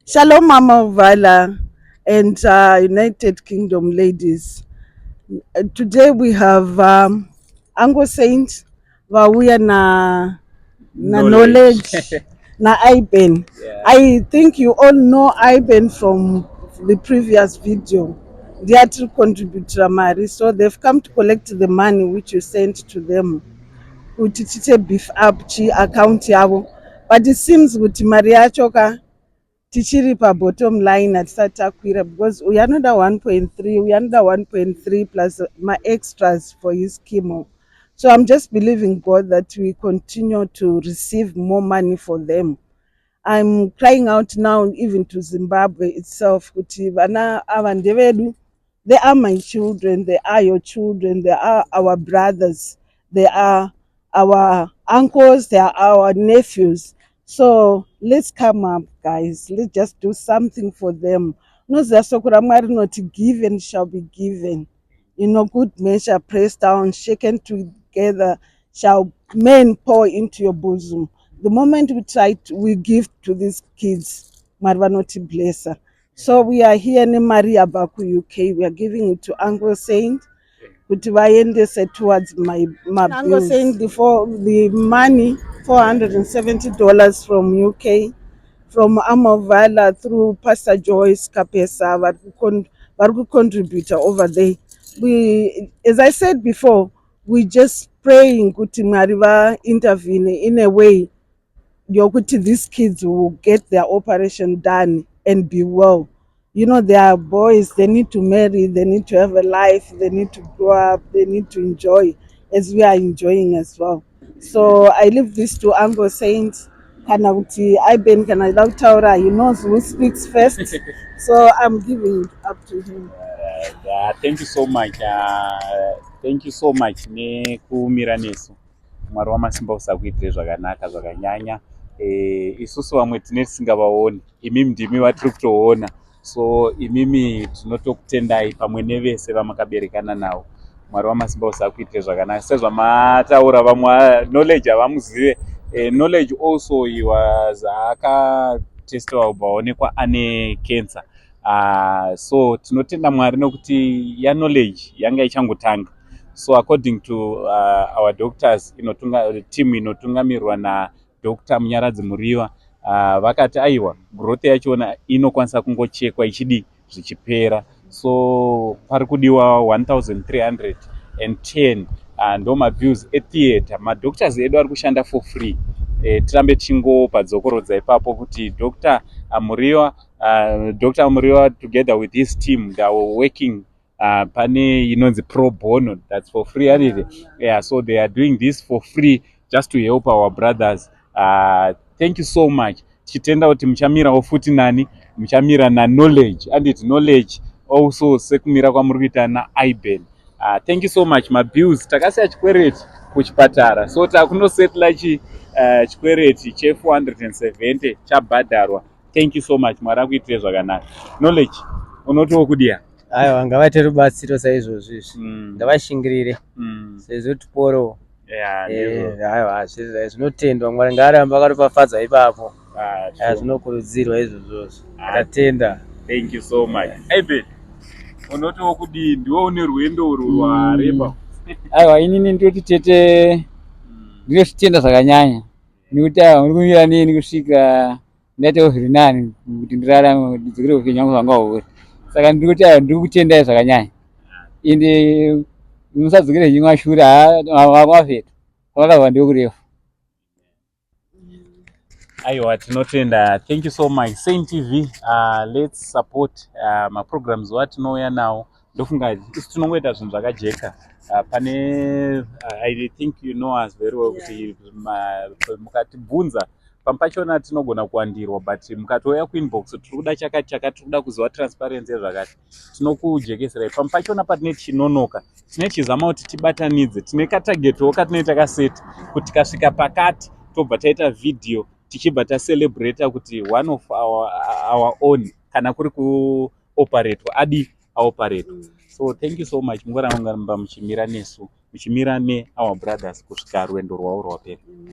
Shalom, Mama Vala and United Kingdom ladies. Today we have Ango Saint, Vawuya na Knowledge. knowledge, na Iben. Yeah. I think you all know Iben from the previous video. They are to contribute to Mari, so they've come to collect the money which you sent to them. Kuti tite beef up chi account yavo, but it seems kuti mari yacho tichiri pabottom line hatisati takwira because uyanoda 1.3 uyanoda 1.3 plus extras for his chemo. So I'm just believing God that we continue to receive more money for them. I'm crying out now even to Zimbabwe itself kuti vana ava ndevedu. They are my children, they are your children, they are our brothers, they are our uncles, they are our nephews. So let's come up, guys. Let's just do something for them. Nozasokura Mwari noti given shall be given. Good measure, pressed down, shaken together, shall men pour into your bosom. The moment we give to these kids, Marvanoti bless her. So we are here in Maria Baku, UK. We are giving it to Uncle Saint. Kuti vaendese towards my Uncle Saint for the money, $470 from UK, from Amovala through Pastor Joyce Kapeza, vari kucontribute over there. We, as I said before, we just praying kuti Mwari intervene in a way yokuti these kids will get their operation done and be well. They are boys, they need to marry, they need to have a life, they need to grow up, they need to enjoy as we are enjoying as well. So I leave this to Uncle Saint. Kana kuti Iben kana lautaura, he knows who speaks first. So I'm giving it up to him. Thank you so much. Thank you so much nekuumira nesu. Mwari wamasimba usakuitire zvakanaka zvakanyanya. Isusu vamwe tine tisingavaoni, imimi ndimi vatiri kutoona. So imimi tinotokutendai pamwe nevese vamakaberekana navo. Mwari wamasimba usakuitire zvakanaka. Sezvamataura vamwe knowledge havamuzive. Knowledge also he was akatestiwa kubvaonekwa ane cancer. So tinotenda Mwari nokuti knowledge yanga ichangotanga. So according to our doctors, team inotungamirwa na Dr. Munyaradzi Muriwa, vakati aiwa growth yachona inokwanisa kungochekwa ichidi zvichipera. So pari kudiwa 1310 ndo mabviews etheatre. Madoctors edu ari kushanda for free. Tirambe tichingopa dzokorodza ipapo kuti Dr. Muriwa together with his team, they were working pane inonzi pro bono, that's for free. Yeah, so they are doing this for free just to help our brothers. Thank you so much. Chitenda kuti muchamirawo futi nani, muchamira na knowledge, and it knowledge also sekumira kwamuri kuita na Iben. Thank you so much. Mabills takasiya chikwereti kuchipatara, so takunosetla chikwereti che 470 chabhadharwa. Thank you so much. Mwari akuitire zvakanaka. Knowledge unotiwo kudia. Aiwa, ngavaite rubatsiro saizvozvo izvi. Ngavashingirire sezvo tiporo. Aiwa, zvinotendwa. Mwari ngaaramba akaropafadza ipapo. Zvinokurudzirwa izvozvo. Tatenda. Thank you so much. Iben, unotiwo kudii? Ndiwo une rwendo urwu rwareba. Aiwa, inini ndoti tete ndinotenda zvakanyanya. Nekuti uri kumira neni kusvika ndaitawo zviri nani kuti ndirarame ndidzokere upenyu hwangu hwanga huri. Saka ndikuti ndiri kutendai zvakanyanya. Ende musadzokere zvimwe shure mavhetu. Vakabva ndekurefu. Aiwa, tinotenda. Thank you so much. Saint TV, let's support programs watinouya nawo. Ndofunga isu tinongoita zvinhu zvakajeka. Pane I think you know us very well kuti mukatibvunza pachona tinogona kuwandirwa, but mukatouya kuinbox tiri kuda chakati tiri kuda kuziva transparency zvakati, tinokujekeserai pachona. Patine chinonoka tine chizama kuti tibatanidze, tine katagetiwo katine takaseti kuti kasvika pakati tobva taita video tichibva tacelebrata kuti one of our own kana kuri kuoperatwa adi aoperatwa. So thank you so much. Mungoramba muchimira nesu, muchimira ne our brothers kusvika rwendo rwavo rwapera.